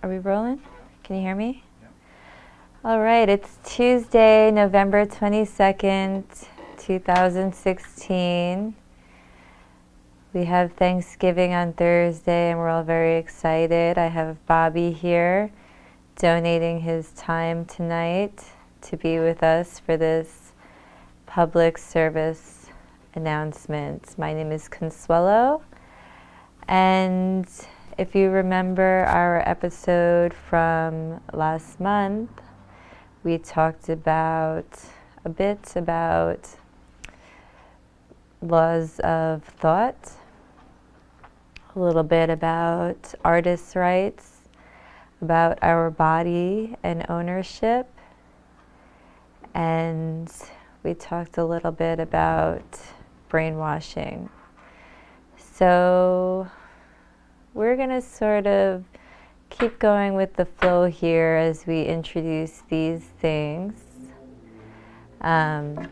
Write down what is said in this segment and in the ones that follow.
Are we rolling? Can you hear me? All right, it's Tuesday, November 22nd, 2016. We have Thanksgiving on Thursday and we're all very excited. I have Bobby here donating his time tonight to be with us for this public service announcement. My name is Consuelo, and if you remember our episode from last month, we talked a bit about laws of thought, a little bit about artists' rights, about our body and ownership, and we talked a little bit about brainwashing. So we're going to sort of keep going with the flow here as we introduce these things. Tonight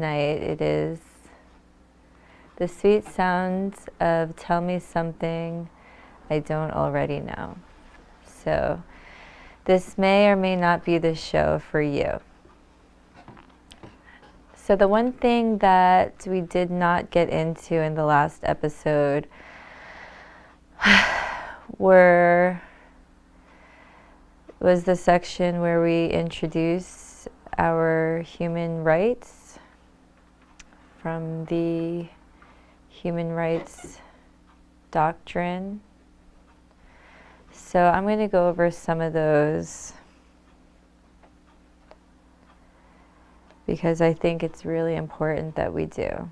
it is the sweet sounds of Tell Me Something I Don't Already Know. So this may or may not be the show for you. So the one thing that we did not get into in the last episode was the section where we introduce our human rights from the human rights doctrine. So I'm going to go over some of those because I think it's really important that we do.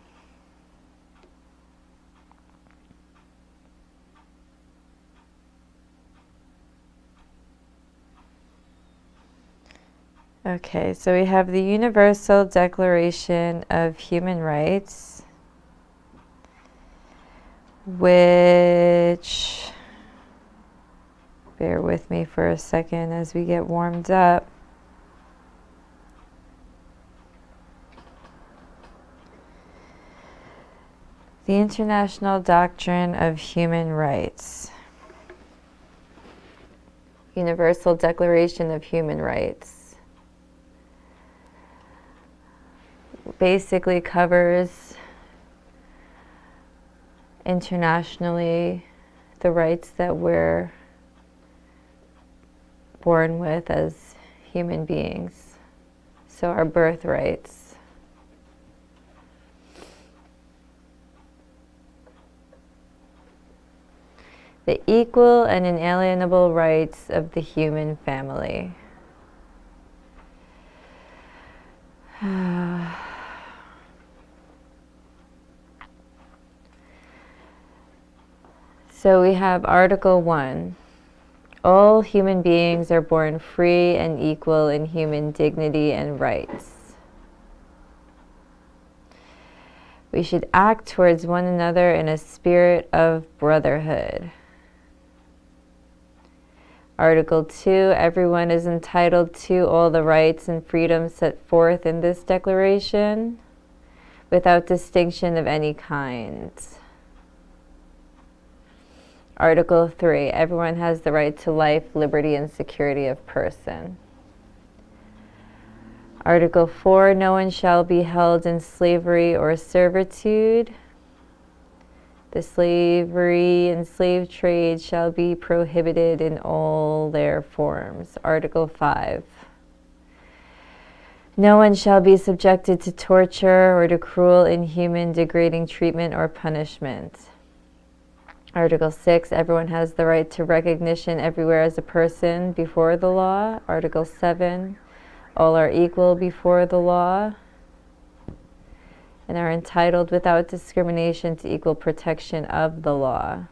Okay, so we have the Universal Declaration of Human Rights, which, bear with me for a second as we get warmed up. The International Doctrine of Human Rights. Universal Declaration of Human Rights basically covers internationally the rights that we're born with as human beings. So our birthrights. The equal and inalienable rights of the human family. So we have Article 1. All human beings are born free and equal in human dignity and rights. We should act towards one another in a spirit of brotherhood. Article 2, everyone is entitled to all the rights and freedoms set forth in this declaration, without distinction of any kind. Article 3, everyone has the right to life, liberty, and security of person. Article 4, no one shall be held in slavery or servitude. The slavery and slave trade shall be prohibited in all their forms. Article 5. No one shall be subjected to torture or to cruel, inhuman, degrading treatment or punishment. Article 6. Everyone has the right to recognition everywhere as a person before the law. Article 7. All are equal before the law and are entitled without discrimination to equal protection of the law.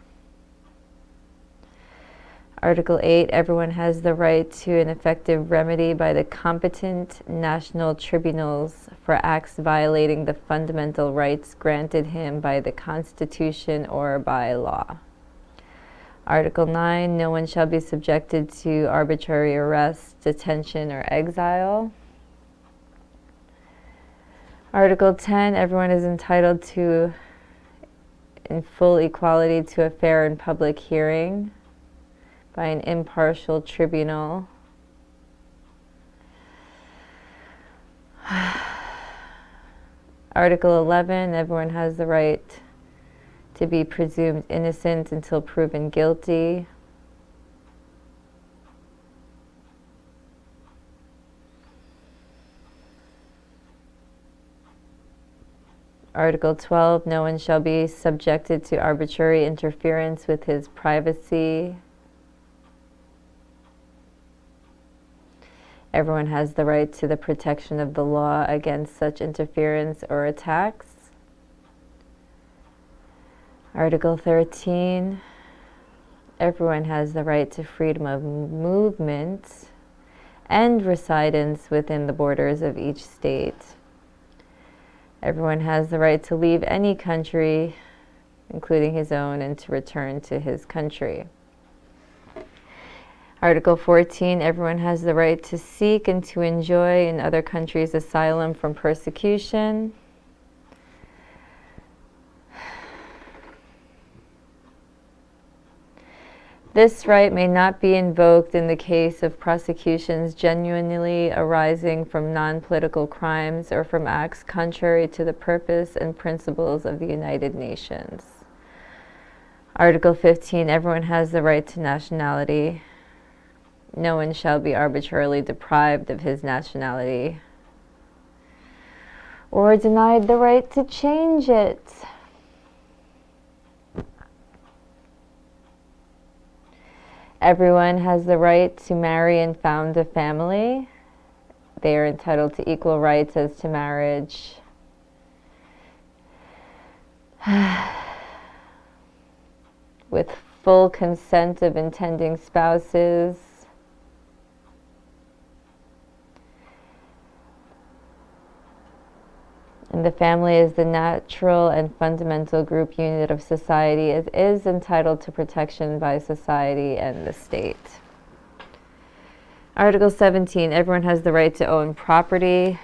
Article 8, everyone has the right to an effective remedy by the competent national tribunals for acts violating the fundamental rights granted him by the Constitution or by law. Article 9, no one shall be subjected to arbitrary arrest, detention, or exile. Article 10, everyone is entitled to in full equality to a fair and public hearing. by an impartial tribunal. Article 11, everyone has the right to be presumed innocent until proven guilty. Article 12, no one shall be subjected to arbitrary interference with his privacy. Everyone has the right to the protection of the law against such interference or attacks. Article 13, everyone has the right to freedom of movement and residence within the borders of each state. Everyone has the right to leave any country, including his own, and to return to his country. Article 14, everyone has the right to seek and to enjoy in other countries asylum from persecution. This right may not be invoked in the case of prosecutions genuinely arising from non-political crimes or from acts contrary to the purpose and principles of the United Nations. Article 15, everyone has the right to nationality. No one shall be arbitrarily deprived of his nationality or denied the right to change it. Everyone has the right to marry and found a family. They are entitled to equal rights as to marriage. With full consent of intending spouses. And the family is the natural and fundamental group unit of society. It is entitled to protection by society and the state. Article 17, everyone has the right to own property,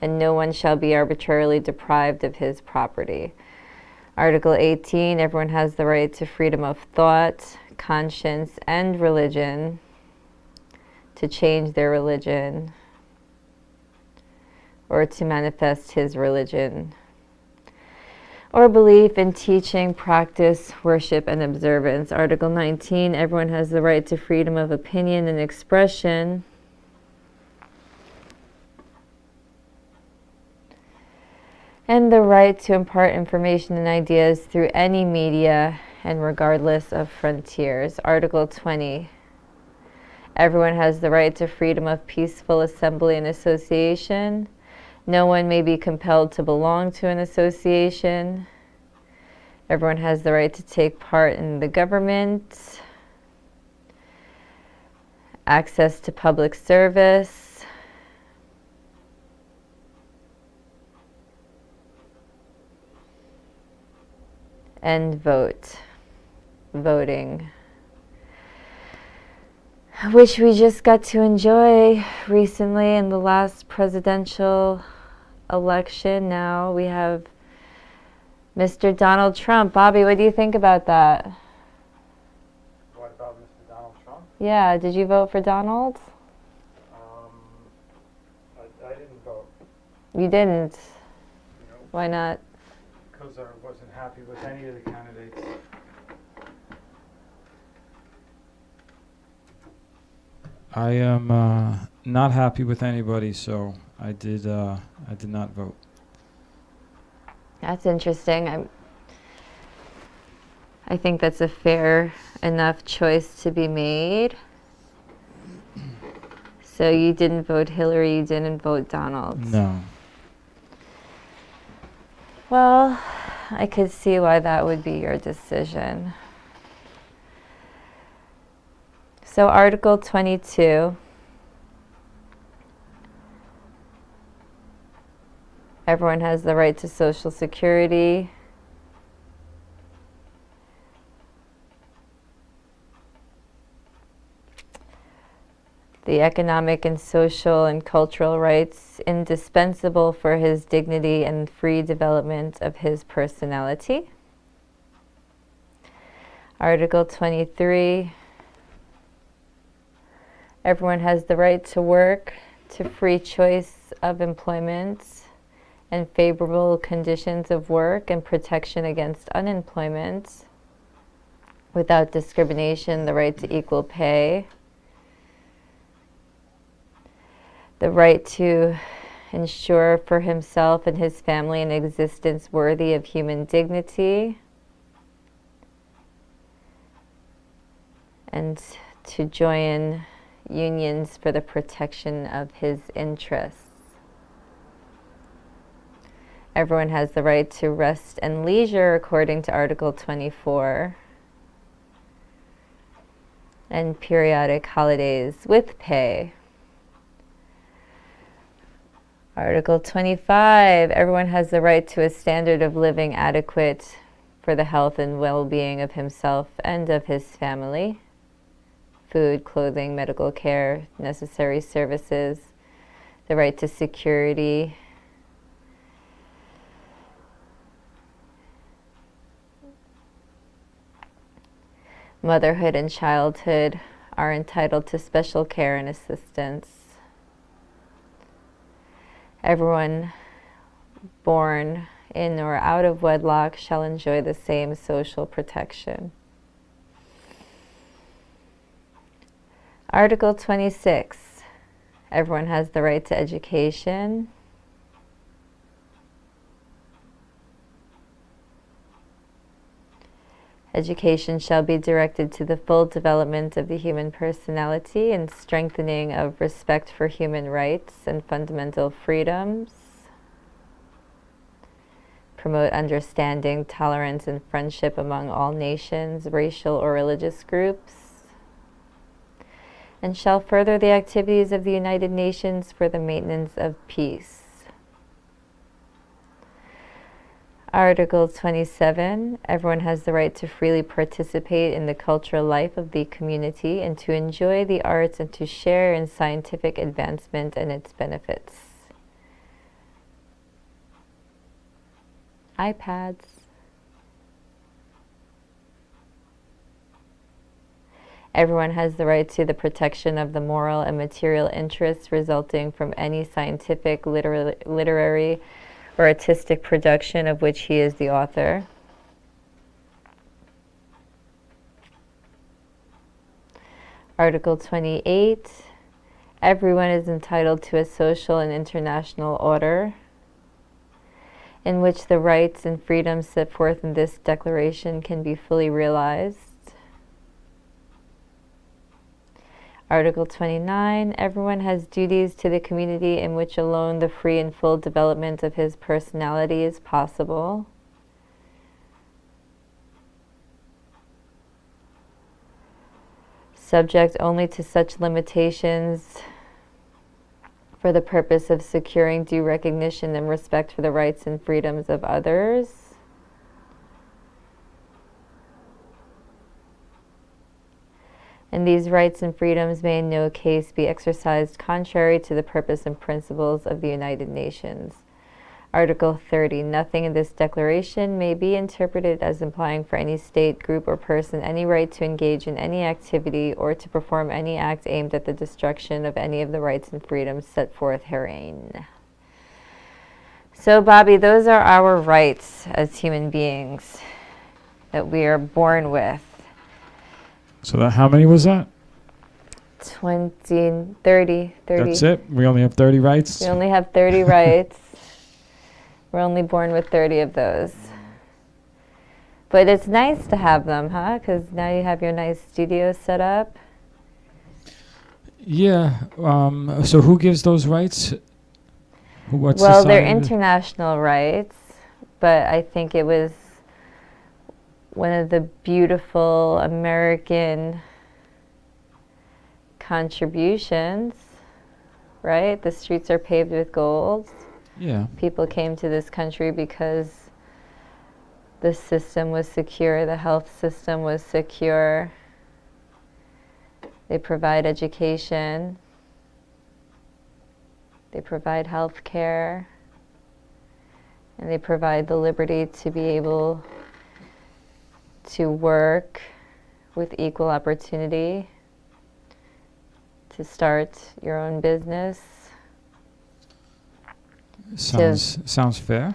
and no one shall be arbitrarily deprived of his property. Article 18, everyone has the right to freedom of thought, conscience, and religion, to change their religion, or to manifest his religion, or belief in teaching, practice, worship, and observance. Article 19, everyone has the right to freedom of opinion and expression. And the right to impart information and ideas through any media and regardless of frontiers. Article 20, everyone has the right to freedom of peaceful assembly and association. No one may be compelled to belong to an association. Everyone has the right to take part in the government, access to public service, and voting, which we just got to enjoy recently in the last presidential election. Now we have Mr. Donald Trump. Bobby, what do you think about that? What about Mr. Donald Trump? Yeah, did you vote for Donald? I didn't vote. You didn't? No. Why not? Because I wasn't happy with any of the candidates. I am not happy with anybody, so I did not vote. That's interesting. I think that's a fair enough choice to be made. So you didn't vote Hillary, you didn't vote Donald. No. Well, I could see why that would be your decision. So Article 22, everyone has the right to Social Security. The economic and social and cultural rights indispensable for his dignity and free development of his personality. Article 23, Everyone has the right to work, to free choice of employment and favorable conditions of work and protection against unemployment without discrimination, the right to equal pay, the right to ensure for himself and his family an existence worthy of human dignity, and to join unions for the protection of his interests. Everyone has the right to rest and leisure according to Article 24, and periodic holidays with pay. Article 25, everyone has the right to a standard of living adequate for the health and well-being of himself and of his family. Food, clothing, medical care, necessary services, the right to security, motherhood and childhood are entitled to special care and assistance. Everyone born in or out of wedlock shall enjoy the same social protection. Article 26, everyone has the right to education. Education shall be directed to the full development of the human personality and strengthening of respect for human rights and fundamental freedoms. Promote understanding, tolerance, and friendship among all nations, racial or religious groups. And shall further the activities of the United Nations for the maintenance of peace. Article 27, everyone has the right to freely participate in the cultural life of the community and to enjoy the arts and to share in scientific advancement and its benefits. iPads. Everyone has the right to the protection of the moral and material interests resulting from any scientific, literary, or artistic production of which he is the author. Article 28, everyone is entitled to a social and international order in which the rights and freedoms set forth in this declaration can be fully realized. Article 29, everyone has duties to the community in which alone the free and full development of his personality is possible. Subject only to such limitations for the purpose of securing due recognition and respect for the rights and freedoms of others. And these rights and freedoms may in no case be exercised contrary to the purpose and principles of the United Nations. Article 30, nothing in this declaration may be interpreted as implying for any state, group, or person any right to engage in any activity or to perform any act aimed at the destruction of any of the rights and freedoms set forth herein. So, Bobby, those are our rights as human beings that we are born with. So that, how many was that? 20, 30. That's it? We only have 30 rights? We only have 30 rights. We're only born with 30 of those. But it's nice to have them, huh? Because now you have your nice studio set up. Yeah. So who gives those rights? What Well, they're society? international rights, but I think it was one of the beautiful American contributions, right? The streets are paved with gold. Yeah. People came to this country because the system was secure, the health system was secure. They provide education. They provide health care. And they provide the liberty to be able to work with equal opportunity, to start your own business. Sounds fair.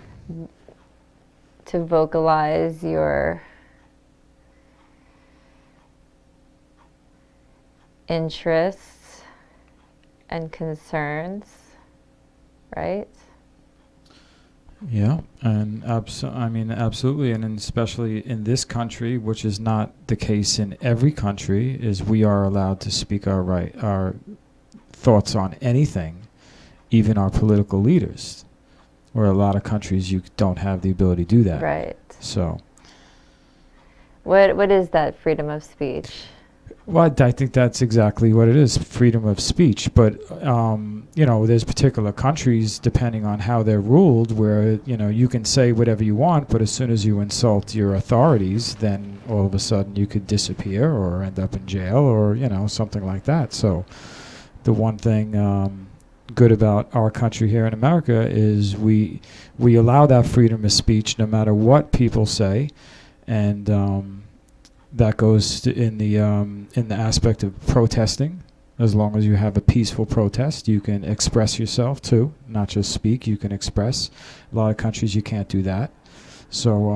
To vocalize your interests and concerns, right? Yeah, and absolutely, and especially in this country, which is not the case in every country, is we are allowed to speak our thoughts on anything, even our political leaders. Where a lot of countries you don't have the ability to do that. Right. So. What is that freedom of speech? Well, I think that's exactly what it is, freedom of speech. But, there's particular countries, depending on how they're ruled, where, you can say whatever you want, but as soon as you insult your authorities, then all of a sudden you could disappear or end up in jail or, something like that. So the one thing good about our country here in America is we allow that freedom of speech no matter what people say. And that goes in the aspect of protesting. As long as you have a peaceful protest, you can express yourself too, not just speak. You can express. A lot of countries you can't do that. So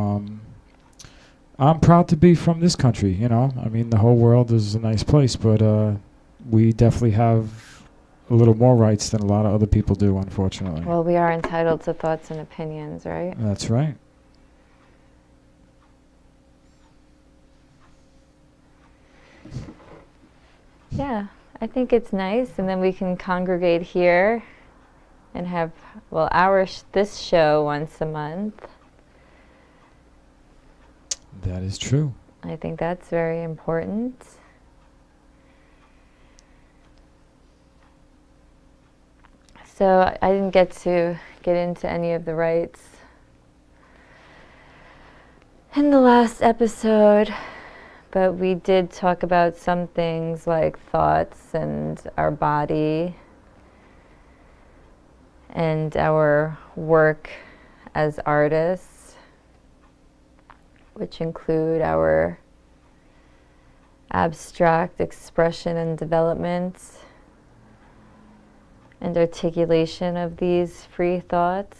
I'm proud to be from this country. The whole world is a nice place, but we definitely have a little more rights than a lot of other people do, unfortunately. Well, we are entitled to thoughts and opinions, right? That's right. Yeah, I think it's nice, and then we can congregate here and have, this show once a month. That is true. I think that's very important. So I didn't get into any of the rights in the last episode, but we did talk about some things like thoughts and our body and our work as artists, which include our abstract expression and development and articulation of these free thoughts.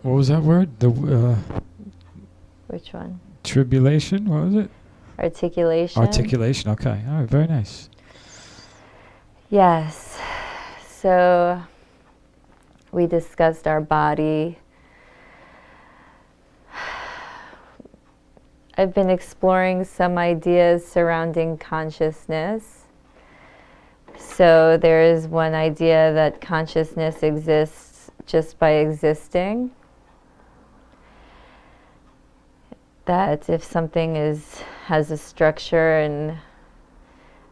What was that word? Which one? Tribulation? What was it? Articulation. Articulation. Okay. All right. Very nice. Yes. So we discussed our body. I've been exploring some ideas surrounding consciousness. So there is one idea that consciousness exists just by existing. That if something has a structure and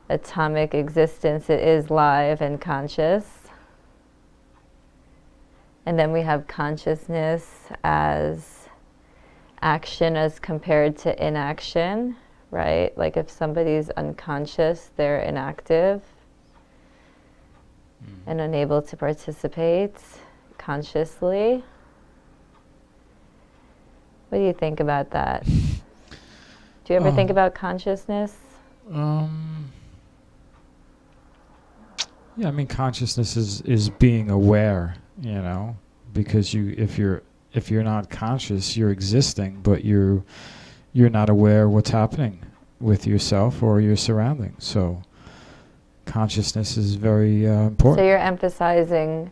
atomic existence, it is live and conscious. And then we have consciousness as action as compared to inaction, right? Like if somebody's unconscious, they're inactive and unable to participate consciously. What do you think about that? Do you ever think about consciousness? Yeah, consciousness is being aware, because if you're not conscious, you're existing, but you're not aware what's happening with yourself or your surroundings. So consciousness is very important. So you're emphasizing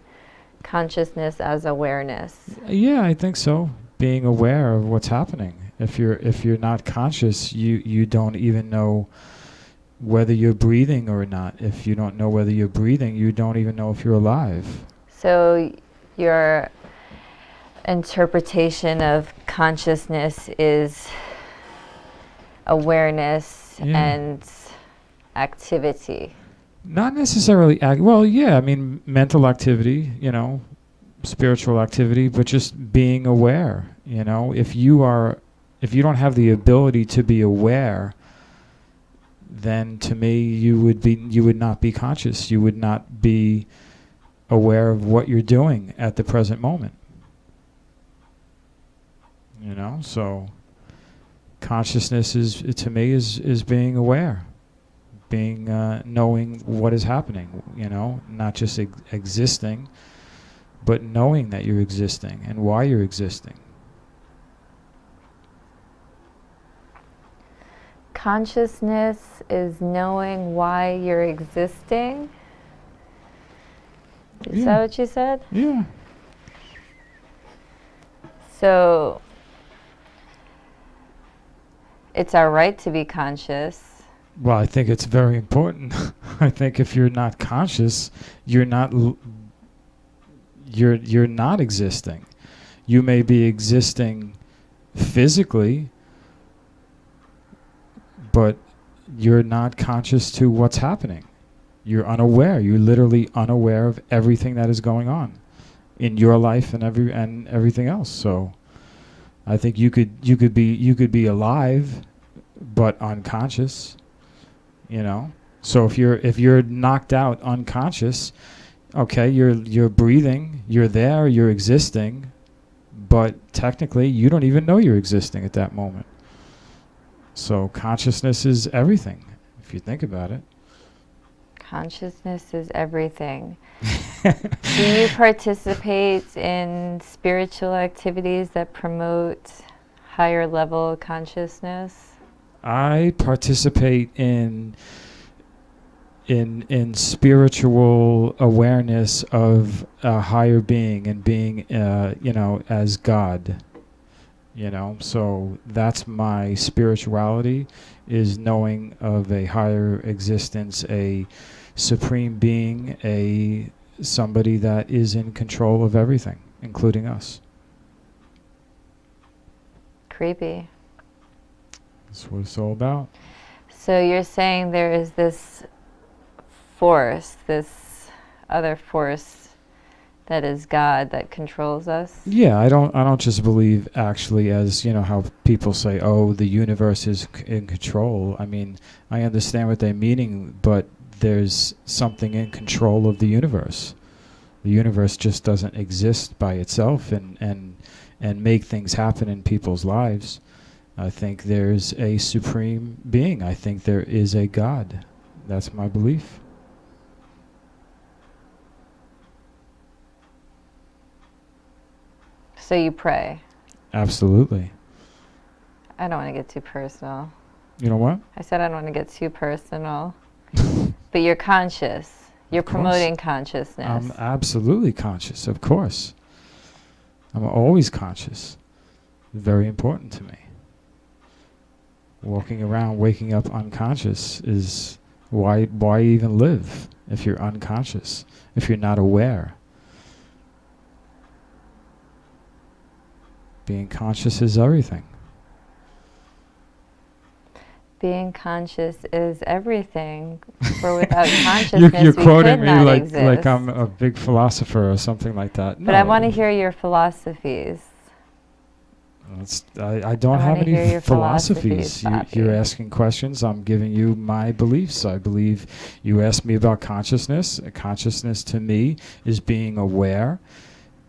consciousness as awareness. Yeah, I think so. Being aware of what's happening. If you're not conscious, you don't even know whether you're breathing or not. If you don't know whether you're breathing, you don't even know if you're alive. So your interpretation of consciousness is awareness and activity. Not necessarily mental activity, spiritual activity, but just being aware. If you don't have the ability to be aware, then to me you would not be conscious. You would not be aware of what you're doing at the present moment. So consciousness is being aware, being knowing what is happening, not just existing, but knowing that you're existing and why you're existing. Consciousness is knowing why you're existing. Is that what you said? Yeah. So it's our right to be conscious. Well, I think it's very important. I think if you're not conscious, you're not you're not existing. You may be existing physically, but you're not conscious to what's happening. You're unaware. You're literally unaware of everything that is going on in your life and everything else. So I think you could be alive but unconscious, So if you're knocked out unconscious, okay, you're breathing, you're there, you're existing, but technically you don't even know you're existing at that moment. So consciousness is everything, if you think about it. Consciousness is everything. Do you participate in spiritual activities that promote higher level consciousness? I participate in spiritual awareness of a higher being and being, as God. So that's my spirituality, is knowing of a higher existence, a supreme being, somebody that is in control of everything, including us. Creepy. That's what it's all about. So you're saying there is this force, this other force that is God that controls us? Yeah, I don't just believe actually as, how people say, oh, the universe is in control. I mean, I understand what they're meaning, but there's something in control of the universe. The universe just doesn't exist by itself and make things happen in people's lives. I think there's a supreme being. I think there is a God. That's my belief. So you pray? Absolutely. I don't want to get too personal. You know what? I said I don't want to get too personal. But you're conscious. You're promoting consciousness. I'm absolutely conscious, of course. I'm always conscious. Very important to me. Walking around, waking up unconscious is why even live if you're unconscious, if you're not aware. Being conscious is everything. Being conscious is everything. For without consciousness, you're we quoting could me not like exist. like I'm a big philosopher or something like that. But no. I want to hear your philosophies. I don't have any philosophies. You're asking questions. I'm giving you my beliefs. I believe you asked me about consciousness. Consciousness to me is being aware.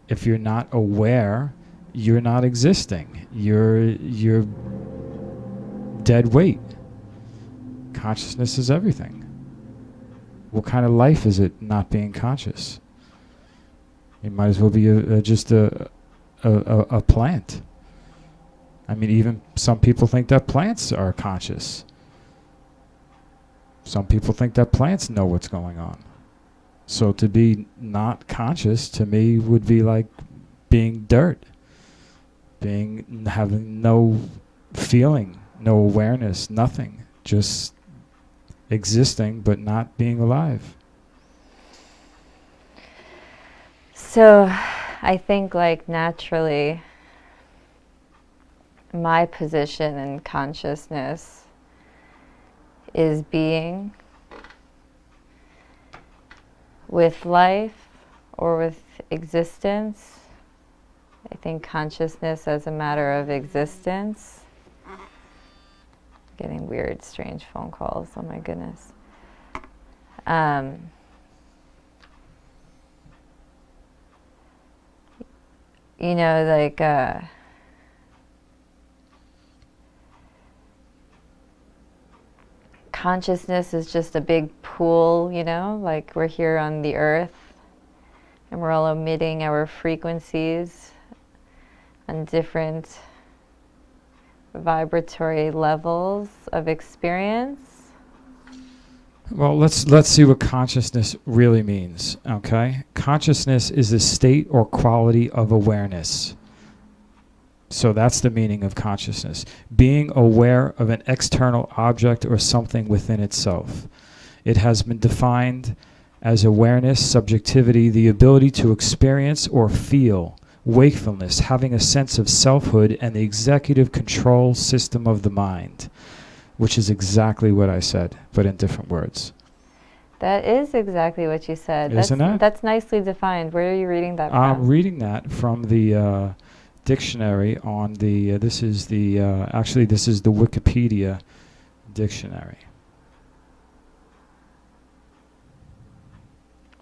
If you're not aware, you're not existing. You're dead weight. Consciousness is everything. What kind of life is it not being conscious? It might as well be just a plant. I mean, even some people think that plants are conscious. Some people think that plants know what's going on. So to be not conscious, to me, would be like being dirt. Having no feeling, no awareness, nothing. Just existing, but not being alive. So I think like naturally my position in consciousness is being with life or with existence. I think consciousness as a matter of existence. Getting weird, strange phone calls. Oh my goodness. consciousness is just a big pool, you know, like we're here on the earth and we're all emitting our frequencies on different vibratory levels of experience. Well, let's see what consciousness really means, okay? Consciousness is a state or quality of awareness. So that's the meaning of consciousness. Being aware of an external object or something within itself. It has been defined as awareness, subjectivity, the ability to experience or feel, wakefulness, having a sense of selfhood, and the executive control system of the mind, which is exactly what I said, but in different words. That is exactly what you said. Isn't it? That's nicely defined. Where are you reading that from? I'm reading that from the dictionary on the, this is the Wikipedia dictionary.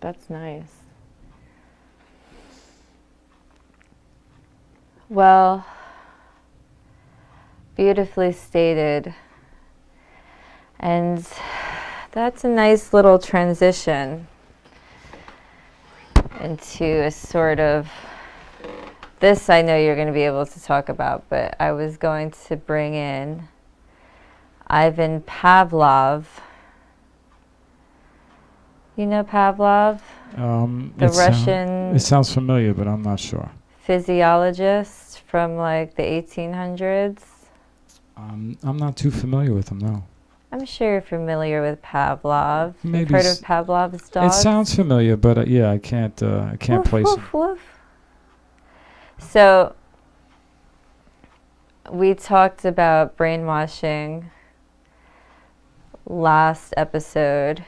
That's nice. Well, beautifully stated. And that's a nice little transition into a sort of, this I know you're going to be able to talk about, but I was going to bring in Ivan Pavlov. You know Pavlov? The Russian... it sounds familiar, but I'm not sure. Physiologist from like the 1800s. I'm not too familiar with him, no. I'm sure you're familiar with Pavlov. Maybe You've heard of Pavlov's dogs? It sounds familiar, but yeah, I can't place it. Woof. So we talked about brainwashing last episode,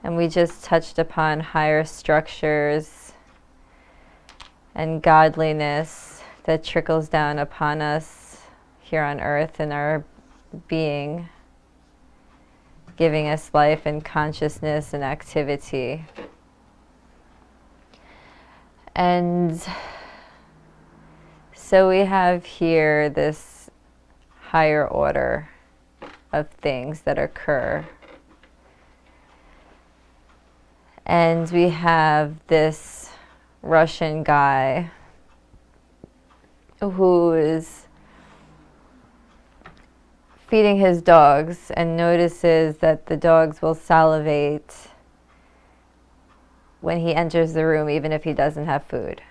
and we just touched upon higher structures and godliness that trickles down upon us here on earth in our being, giving us life and consciousness and activity. And so we have here this higher order of things that occur. And we have this Russian guy who is feeding his dogs and notices that the dogs will salivate when he enters the room, even if he doesn't have food.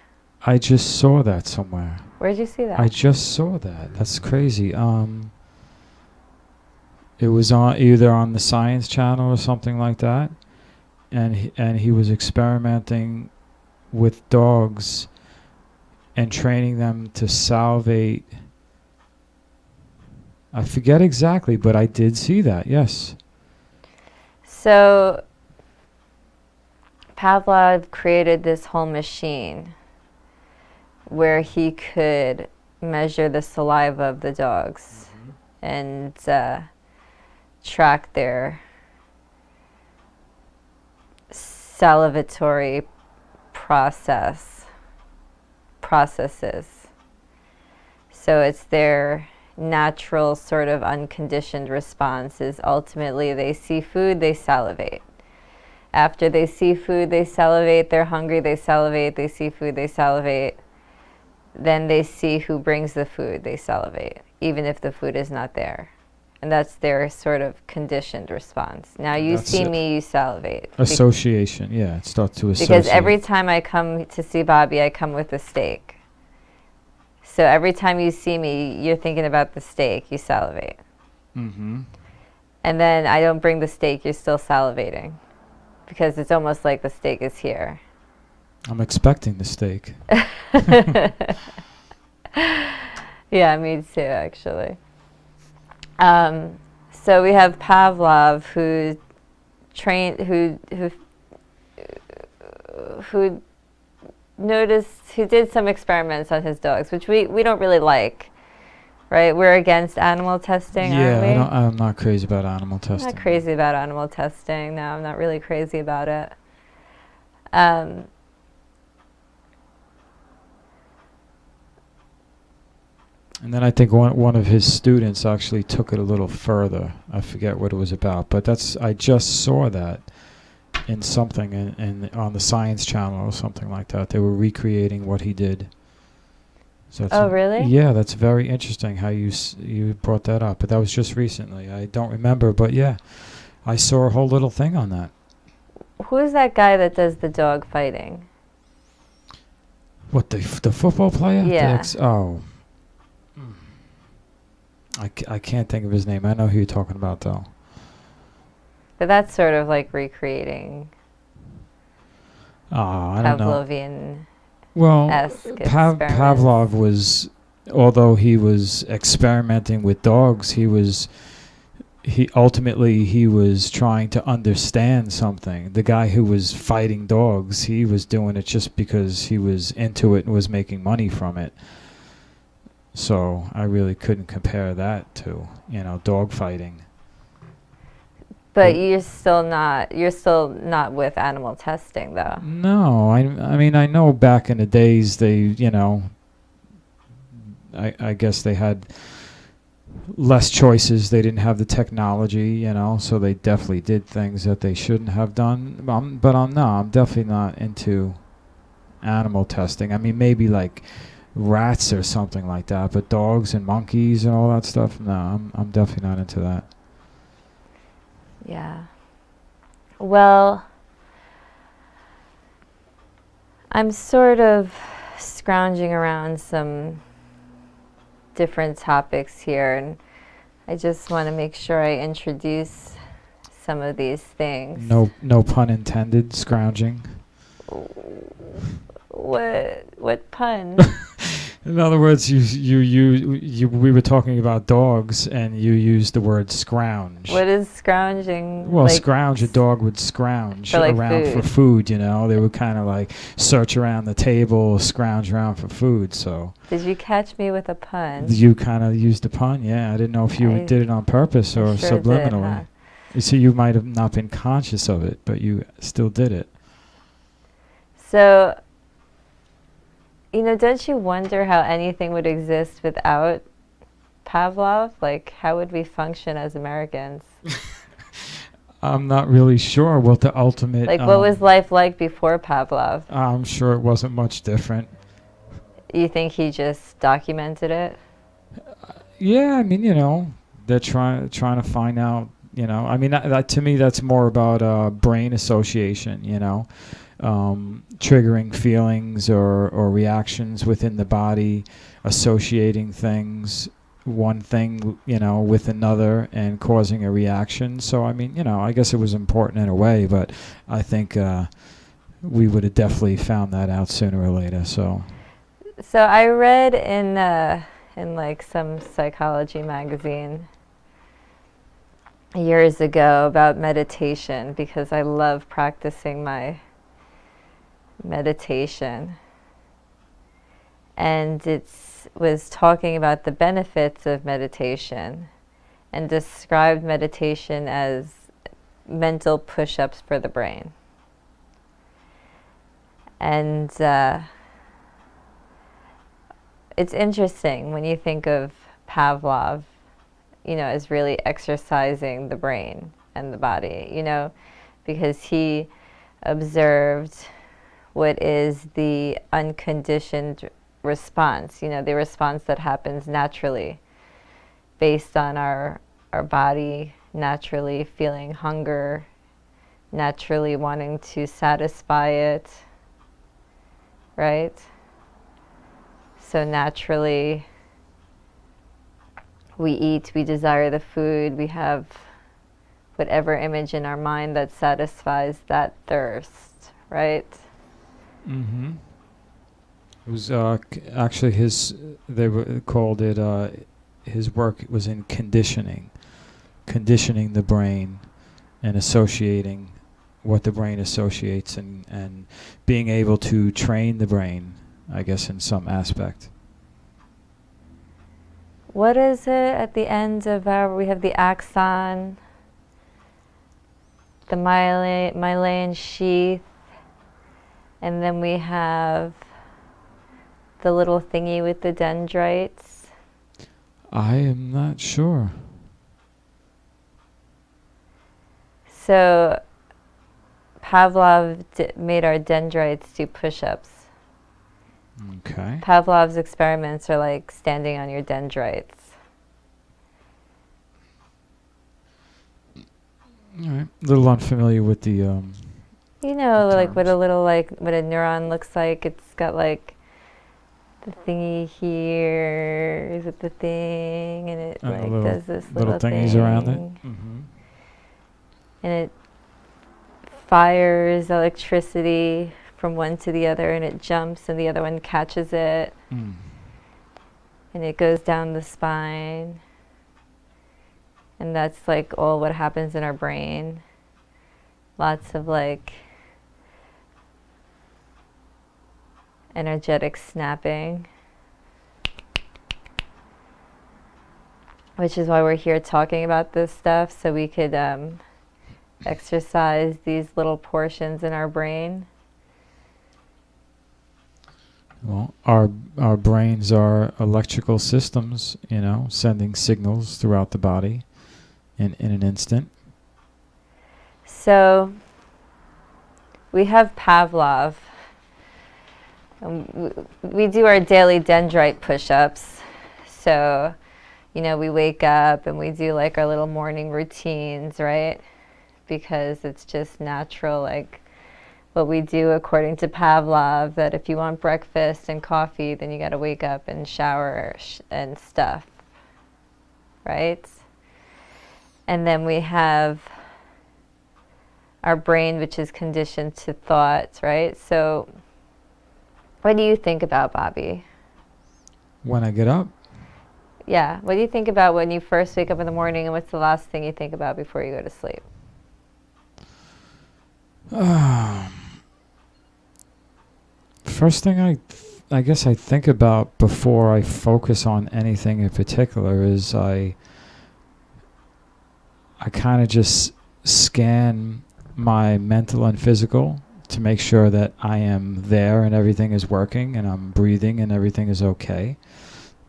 I just saw that somewhere. Where'd you see that? I just saw that. That's crazy. It was either on the Science Channel or something like that, and he was experimenting with dogs and training them to salivate. I forget exactly, but I did see that, yes. So Pavlov created this whole machine where he could measure the saliva of the dogs and track their salivatory processes. So it's their natural sort of unconditioned response is ultimately they see food, they salivate. After they see food, they salivate. They're hungry, they salivate. They see food, they salivate. Then they see who brings the food, they salivate, even if the food is not there. And that's their sort of conditioned response. Now you see me, you salivate. Association, yeah, it starts to associate. Because every time I come to see Bobby, I come with a steak. So every time you see me, you're thinking about the steak, you salivate. Mm-hmm. And then I don't bring the steak, you're still salivating. Because it's almost like the steak is here. I'm expecting the steak. Yeah, me too, actually. So we have Pavlov, who noticed, who did some experiments on his dogs, which we don't really like, right? We're against animal testing, aren't we? Yeah, I'm not crazy about animal testing. I'm not crazy about animal testing. No, I'm not really crazy about it. And then I think one of his students actually took it a little further. I forget what it was about, but I just saw that in something in on the Science Channel or something like that. They were recreating what he did. So Really? Yeah, that's very interesting how you brought that up. But that was just recently. I don't remember, but yeah, I saw a whole little thing on that. Who's that guy that does the dog fighting? What, the football player? Yeah. I can't think of his name. I know who you're talking about, though. But that's sort of like recreating I don't know. Pavlovian. Well, experiments. Pavlov was, although he was experimenting with dogs, he was trying to understand something. The guy who was fighting dogs, he was doing it just because he was into it and was making money from it. So I really couldn't compare that to, dog fighting. But you're still not with animal testing, though. No, I mean, I know back in the days they, I guess they had less choices. They didn't have the technology, so they definitely did things that they shouldn't have done. But I'm definitely not into animal testing. I mean, maybe like rats or something like that, but dogs and monkeys and all that stuff, no, I'm definitely not into that. Yeah. Well, I'm sort of scrounging around some different topics here, and I just want to make sure I introduce some of these things. No pun intended, scrounging. What pun? In other words, we were talking about dogs, and you used the word scrounge. What is scrounging? Well, scrounge, a dog would scrounge around for food, They would kind of like search around the table, scrounge around for food, so. Did you catch me with a pun? You kind of used a pun, yeah. I didn't know if you did it on purpose or sure subliminally. Did, huh? You see, you might have not been conscious of it, but you still did it. So, don't you wonder how anything would exist without Pavlov? Like, how would we function as Americans? I'm not really sure what the ultimate... Like, what was life like before Pavlov? I'm sure it wasn't much different. You think he just documented it? Yeah, I mean, they're trying to find out, I mean, that to me, that's more about brain association, triggering feelings or reactions within the body, associating things, one thing, with another and causing a reaction. So, I mean, I guess it was important in a way, but I think we would have definitely found that out sooner or later, so. So I read in like some psychology magazine years ago about meditation, because I love practicing my meditation, and it was talking about the benefits of meditation and described meditation as mental push-ups for the brain. And it's interesting when you think of Pavlov, as really exercising the brain and the body, because he observed what is the unconditioned response, the response that happens naturally based on our body naturally feeling hunger, naturally wanting to satisfy it, right? So naturally we eat, we desire the food, we have whatever image in our mind that satisfies that thirst, right? Mm-hmm. It was actually they called it, his work was in conditioning the brain and associating what the brain associates and being able to train the brain, I guess, in some aspect. What is it at the end of we have the axon, the myelin sheath, and then we have the little thingy with the dendrites. I am not sure. So Pavlov made our dendrites do push-ups. Okay. Pavlov's experiments are like standing on your dendrites. All right. A little unfamiliar with the You know, like what terms. a little like what a neuron looks like. It's got like the thingy here. Is it the thing? And it And the like does this little little thingies thing. around it. Mm-hmm. And it fires electricity from one to the other, and it jumps, and the other one catches it, Mm. and it goes down the spine. And that's like all what happens in our brain. Lots of like energetic snapping, which is why we're here talking about this stuff, so we could exercise these little portions in our brain. Well, our brains are electrical systems, you know, sending signals throughout the body in an instant. So we have Pavlov. We do our daily dendrite push-ups. So, you know, we wake up and we do like our little morning routines, right? Because it's just natural, like what we do according to Pavlov, that if you want breakfast and coffee, then you got to wake up and shower and stuff, right? And then we have our brain, which is conditioned to thoughts, right? So what do you think about, Bobby? When I get up, Yeah, what do you think about when you first wake up in the morning, and what's the last thing you think about before you go to sleep? first thing I guess I think about before I focus on anything in particular is I kind of just scan my mental and physical to make sure that I am there and everything is working and I'm breathing and everything is okay.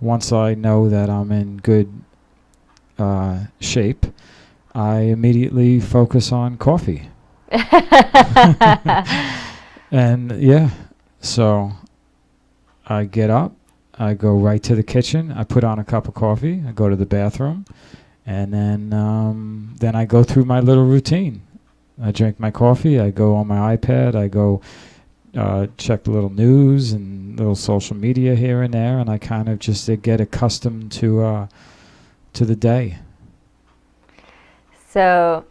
Once I know that I'm in good shape, I immediately focus on coffee. And yeah, so I get up, I go right to the kitchen, I put on a cup of coffee, I go to the bathroom, and then I go through my little routine. I drink my coffee, I go on my iPad, I go check the little news and little social media here and there, and I kind of just get accustomed to the day. So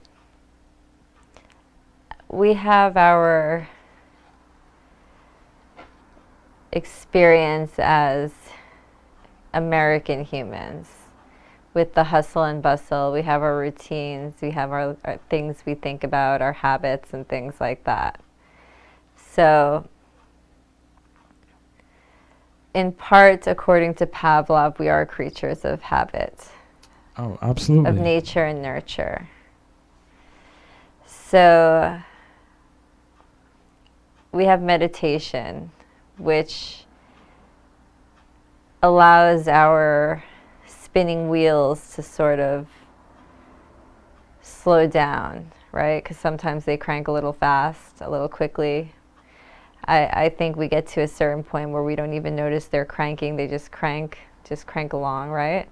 we have our experience as American humans with the hustle and bustle. We have our routines, we have our things we think about, our habits and things like that. So in part, according to Pavlov, we are creatures of habit, Oh, absolutely. of nature and nurture. So we have meditation, which allows our spinning wheels to sort of slow down, right? Because sometimes they crank a little fast, a little quickly. I think we get to a certain point where we don't even notice they're cranking. They just crank along, right?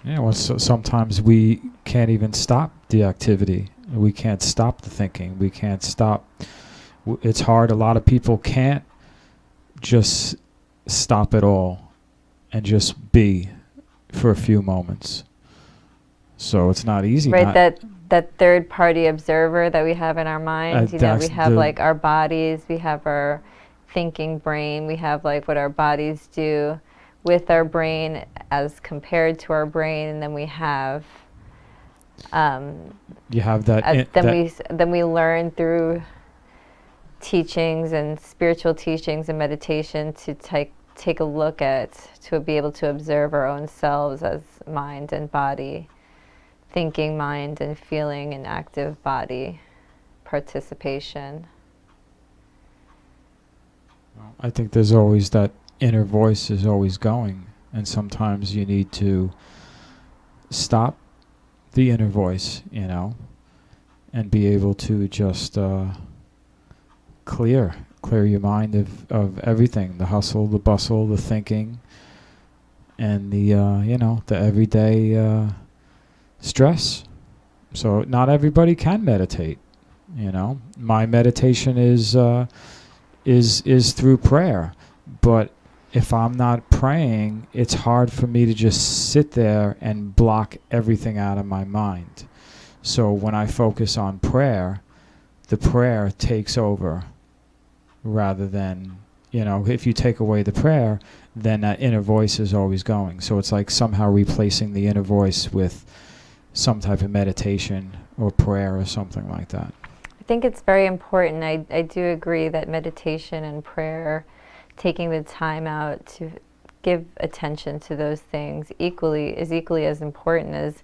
Yeah, well, sometimes we can't even stop the activity. We can't stop the thinking. We can't stop. It's hard. A lot of people can't just stop it all and just be for a few moments. So it's not easy. Right, that third party observer that we have in our mind. You know, we have like our bodies, we have our thinking brain, we have like what our bodies do with our brain as compared to our brain, and then we have you have that. Then we learn through teachings and spiritual teachings and meditation to take a look at, to be able to observe our own selves as mind and body, thinking mind and feeling and active body participation. I think there's always that inner voice is always going, and sometimes you need to stop the inner voice, and be able to just clear your mind of everything, the hustle, the bustle, the thinking, and the the everyday stress. So not everybody can meditate. My meditation is through prayer, but if I'm not praying, it's hard for me to just sit there and block everything out of my mind. So when I focus on prayer, the prayer takes over, rather than, if you take away the prayer, then that inner voice is always going. So it's like somehow replacing the inner voice with some type of meditation or prayer or something like that. I think it's very important. I do agree that meditation and prayer, taking the time out to give attention to those things is equally as important as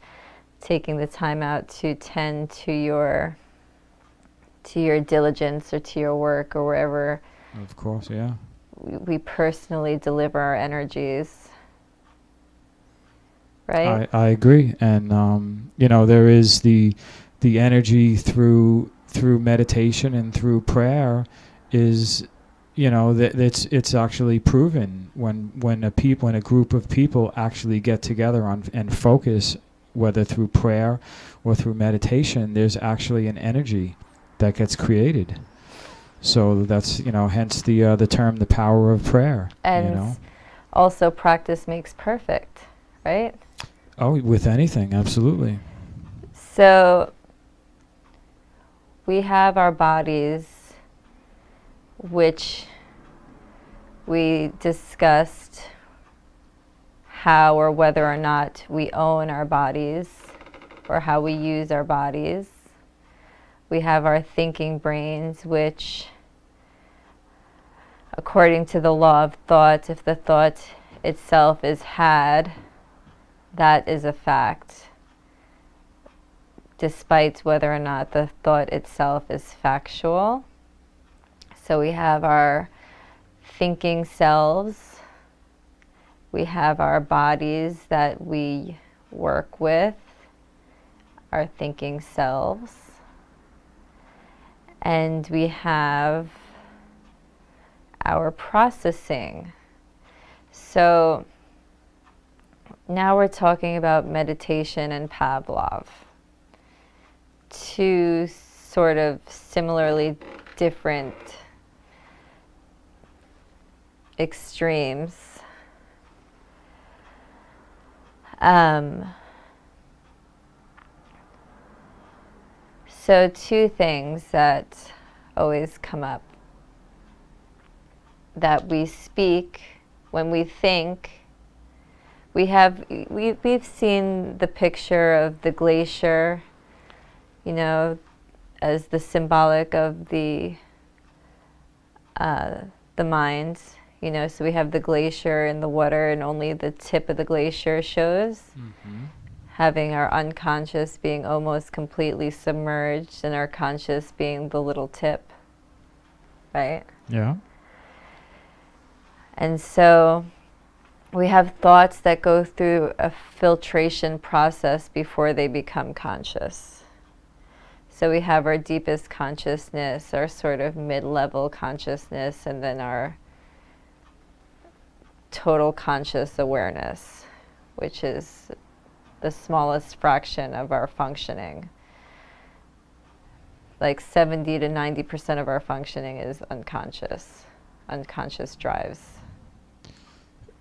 taking the time out to tend to your diligence or to your work or wherever. Of course, yeah. We personally deliver our energies, right? I agree, and there is the energy through meditation and through prayer is, that it's actually proven when a group of people actually get together and focus, whether through prayer or through meditation, there's actually an energy that gets created. So that's, hence the term, the power of prayer. And also practice makes perfect, right? Oh, with anything, absolutely. So we have our bodies, which we discussed how or whether or not we own our bodies or how we use our bodies. We have our thinking brains, which, according to the law of thought, if the thought itself is had, that is a fact, despite whether or not the thought itself is factual. So we have our thinking selves, we have our bodies that we work with, our thinking selves, and we have our processing. So now we're talking about meditation and Pavlov, two sort of similarly different extremes. So two things that always come up, that we speak when we think. We've seen the picture of the glacier, as the symbolic of the mind. So we have the glacier in the water, and only the tip of the glacier shows. Mm-hmm. Having our unconscious being almost completely submerged, and our conscious being the little tip, right? Yeah. And so we have thoughts that go through a filtration process before they become conscious. So we have our deepest consciousness, our sort of mid-level consciousness, and then our total conscious awareness, which is the smallest fraction of our functioning. Like 70 to 90% of our functioning is unconscious drives.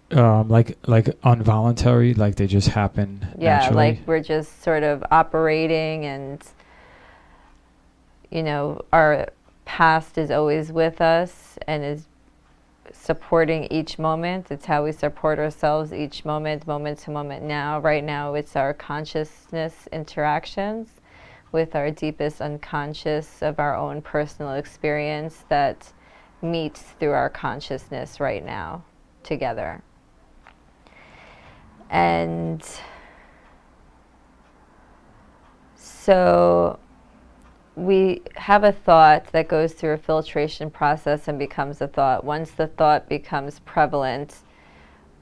Like involuntary, like they just happen naturally? Like we're just sort of operating, and our past is always with us and is supporting each moment. It's how we support ourselves each moment to moment now. Right now it's our consciousness interactions with our deepest unconscious of our own personal experience that meets through our consciousness right now together. And so we have a thought that goes through a filtration process and becomes a thought. Once the thought becomes prevalent,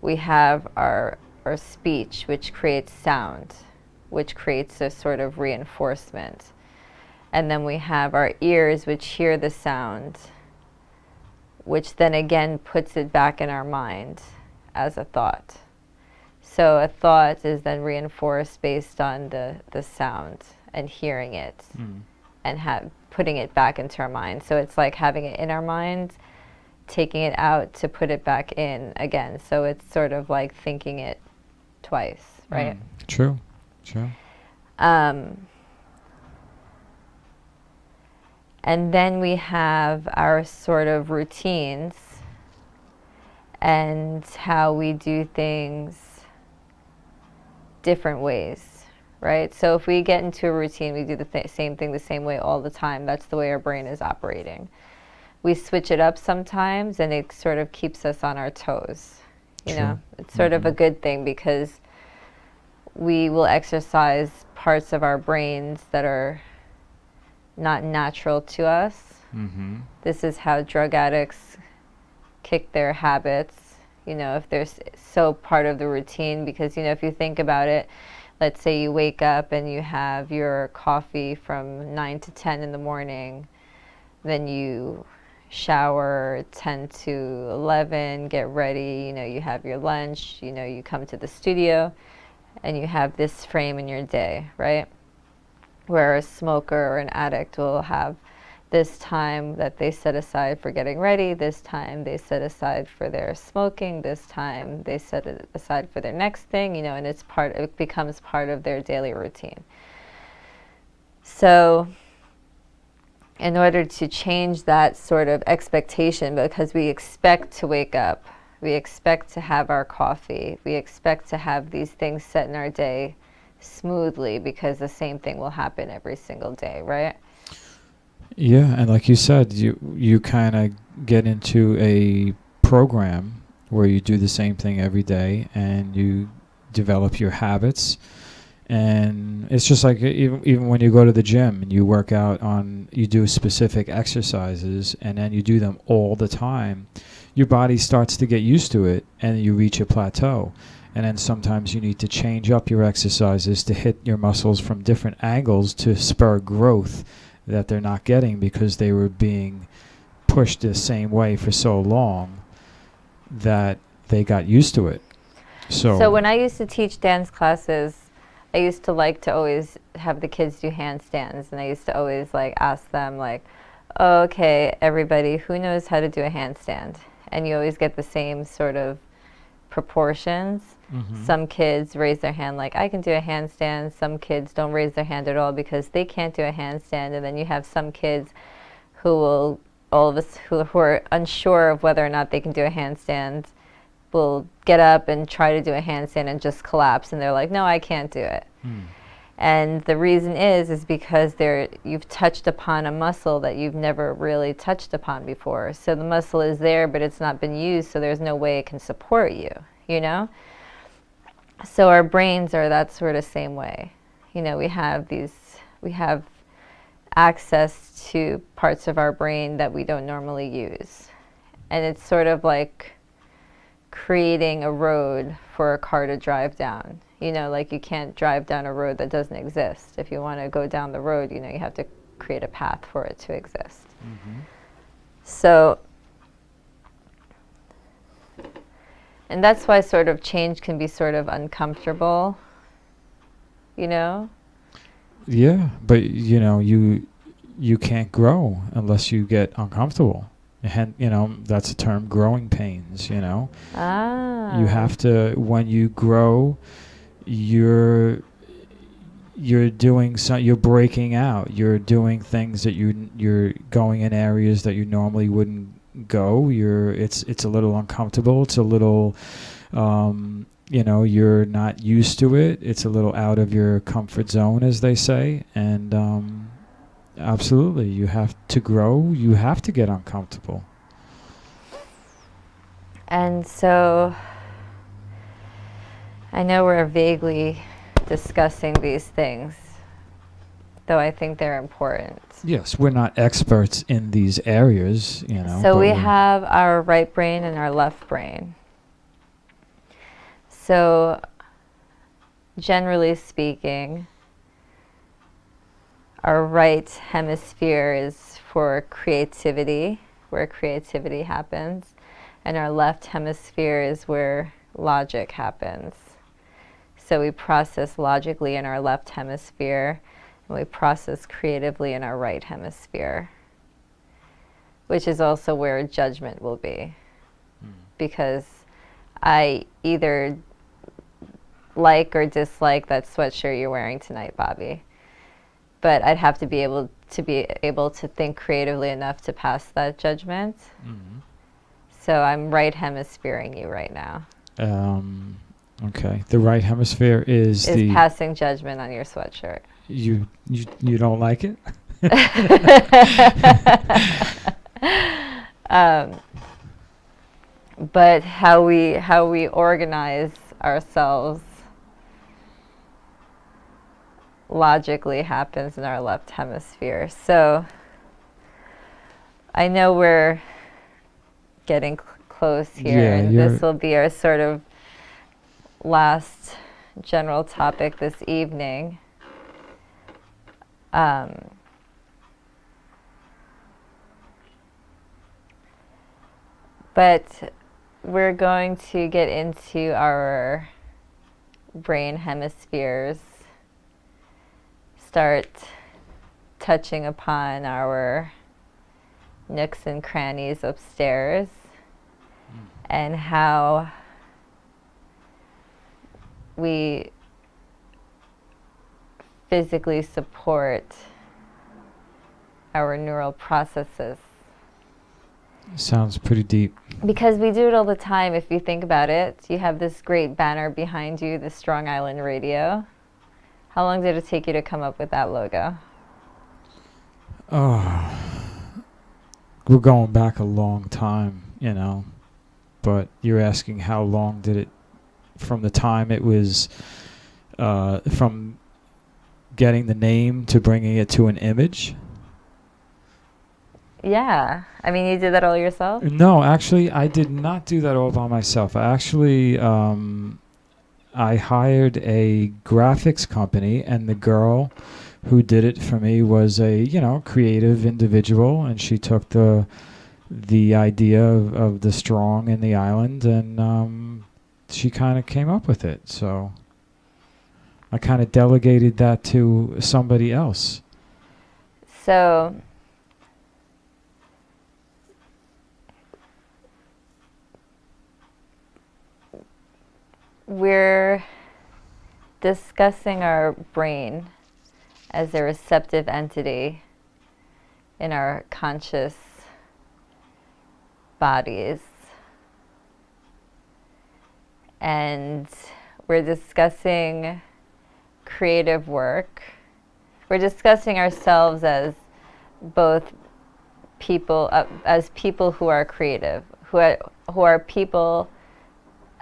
we have our speech, which creates sound. which creates a sort of reinforcement. And then we have our ears, which hear the sound, which then again puts it back in our mind as a thought. So a thought is then reinforced based on the sound and hearing it and putting it back into our mind. So it's like having it in our mind, taking it out to put it back in again. So it's sort of like thinking it twice, right? True. And then we have our sort of routines and how we do things different ways, right? So if we get into a routine, we do the same thing the same way all the time. That's the way our brain is operating. We switch it up sometimes, and it sort of keeps us on our toes. You know, it's sort of a good thing, because we will exercise parts of our brains that are not natural to us. This is how drug addicts kick their habits, you know, if they're so part of the routine. Because, you know, if you think about it, let's say you wake up and you have your coffee from 9 to 10 in the morning, then you shower 10 to 11, get ready, you know, you have your lunch, you know, you come to the studio, and you have this frame in your day, right? Where a smoker or an addict will have this time that they set aside for getting ready, this time they set aside for their smoking, this time they set it aside for their next thing, you know, and it becomes part of their daily routine. So in order to change that sort of expectation, because we expect to wake up, we expect to have our coffee, we expect to have these things set in our day smoothly, because the same thing will happen every single day, right? Yeah, and like you said, you kind of get into a program where you do the same thing every day, and you develop your habits. And it's just like even when you go to the gym and you work out you do specific exercises, and then you do them all the time, your body starts to get used to it, and you reach a plateau. And then sometimes you need to change up your exercises to hit your muscles from different angles to spur growth that they're not getting, because they were being pushed the same way for so long that they got used to it. So when I used to teach dance classes, I used to like to always have the kids do handstands, and I used to always like ask them like, oh, okay, everybody, who knows how to do a handstand? And you always get the same sort of proportions. Some kids raise their hand like, I can do a handstand. Some kids don't raise their hand at all because they can't do a handstand. And then you have some kids who are unsure of whether or not they can do a handstand will get up and try to do a handstand and just collapse, and they're like, no, I can't do it. And the reason is because you've touched upon a muscle that you've never really touched upon before. So the muscle is there, but it's not been used, so there's no way it can support you, you know? So our brains are that sort of same way. You know, we have access to parts of our brain that we don't normally use. And it's sort of like creating a road for a car to drive down. You know, like you can't drive down a road that doesn't exist. If you want to go down the road, you know, you have to create a path for it to exist. So, and that's why sort of change can be sort of uncomfortable, you know? yeah, but you know, you can't grow unless you get uncomfortable. And, you know, that's a term, growing pains, you know. You have to, when you grow, you're doing you're breaking out. You're doing things that you're going in areas that you normally wouldn't go. It's a little uncomfortable. It's a little, you know, you're not used to it. It's a little out of your comfort zone, as they say. And absolutely, you have to grow. You have to get uncomfortable. And so I know we're vaguely discussing these things, though I think they're important. Yes, we're not experts in these areas, you know. So we have our right brain and our left brain. So generally speaking, our right hemisphere is for creativity, where creativity happens, and our left hemisphere is where logic happens. So we process logically in our left hemisphere, and we process creatively in our right hemisphere, which is also where judgment will be. Because I either like or dislike that sweatshirt you're wearing tonight, Bobby. But I'd have to be able to think creatively enough to pass that judgment. Mm-hmm. So I'm right hemisphering you right now. Okay. The right hemisphere is passing judgment on your sweatshirt. You don't like it? But how we organize ourselves logically happens in our left hemisphere. So I know we're getting close here, and this will be our sort of last general topic this evening. But we're going to get into our brain hemispheres, start touching upon our nooks and crannies upstairs, and how we physically support our neural processes. Sounds pretty deep. Because we do it all the time. If you think about it, you have this great banner behind you, the Strong Island Radio. How long did it take you to come up with that logo? Oh, we're going back a long time, but you're asking how long did it, from the time it was, from getting the name to bringing it to an image? Yeah. I mean, you did that all yourself? No, actually, I did not do that all by myself. I actually, I hired a graphics company, and the girl who did it for me was a, creative individual, and she took the idea of the strong in the island, and she kind of came up with it. So I kind of delegated that to somebody else. So we're discussing our brain as a receptive entity in our conscious bodies. And we're discussing creative work. We're discussing ourselves as both people, as people who are creative, who are people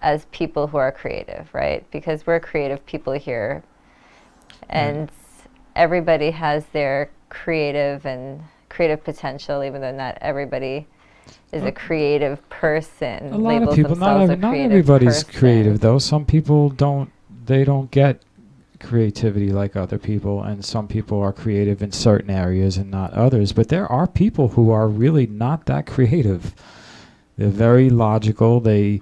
as people who are creative, right? Because we're creative people here. And everybody has their creative potential, even though not everybody is a creative person. A lot of people, not everybody's creative though. Some people don't get creativity like other people, and some people are creative in certain areas and not others. But there are people who are really not that creative. They're very logical. They're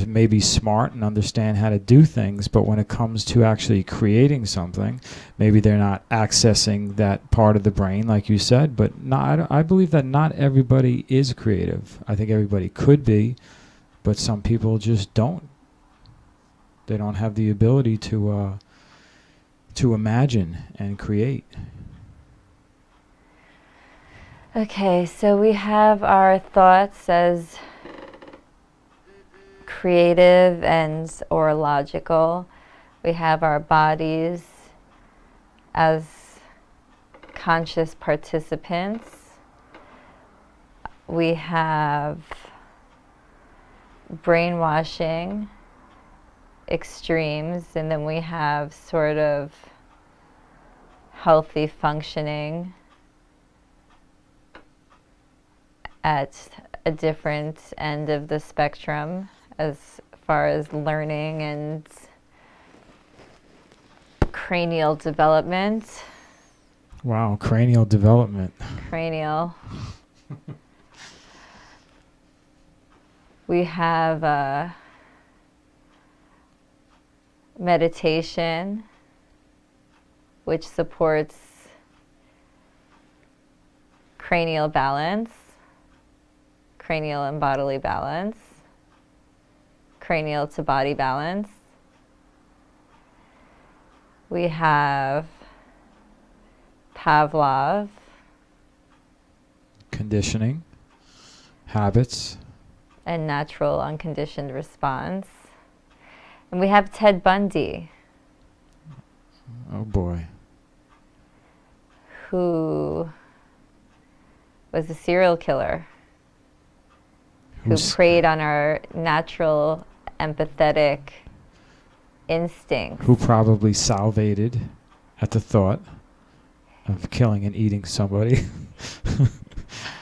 maybe smart and understand how to do things, but when it comes to actually creating something, maybe they're not accessing that part of the brain, like you said. But I believe that not everybody is creative. I think everybody could be, but some people just don't. They don't have the ability to imagine and create. Okay, so we have our thoughts as creative or logical. We have our bodies as conscious participants. We have brainwashing extremes, and then we have sort of healthy functioning at a different end of the spectrum as far as learning and cranial development. Wow, cranial development. Cranial. We have meditation, which supports cranial balance, cranial and bodily balance, cranial to body balance. We have Pavlov. Conditioning. Habits. And natural unconditioned response. And we have Ted Bundy. Oh boy. Who was a serial killer. Who preyed on our natural, empathetic instincts. Who probably salivated at the thought of killing and eating somebody.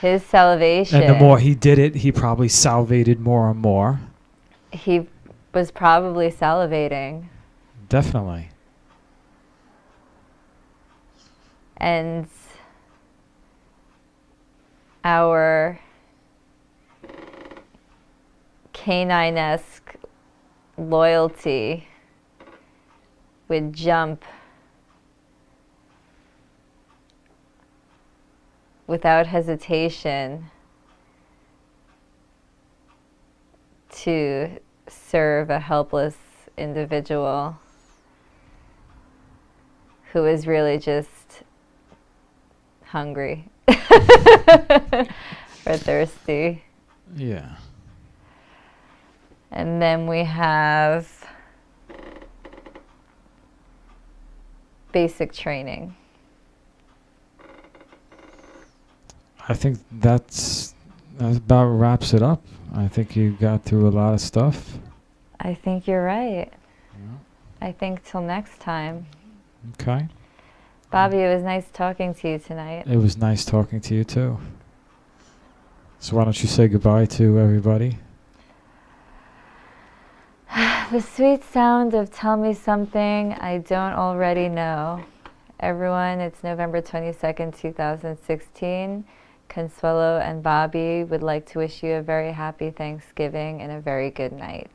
His salivation. And the more he did it, he probably salivated more and more. He was probably salivating. Definitely. And our canine-esque loyalty would jump without hesitation to serve a helpless individual who is really just hungry or thirsty. Yeah. And then we have basic training. I think that about wraps it up. I think you got through a lot of stuff. I think you're right. Yeah. I think till next time. Okay. Bobby, it was nice talking to you tonight. It was nice talking to you too. So why don't you say goodbye to everybody? The sweet sound of tell me something I don't already know. Everyone, it's November 22nd, 2016. Consuelo and Bobby would like to wish you a very happy Thanksgiving and a very good night.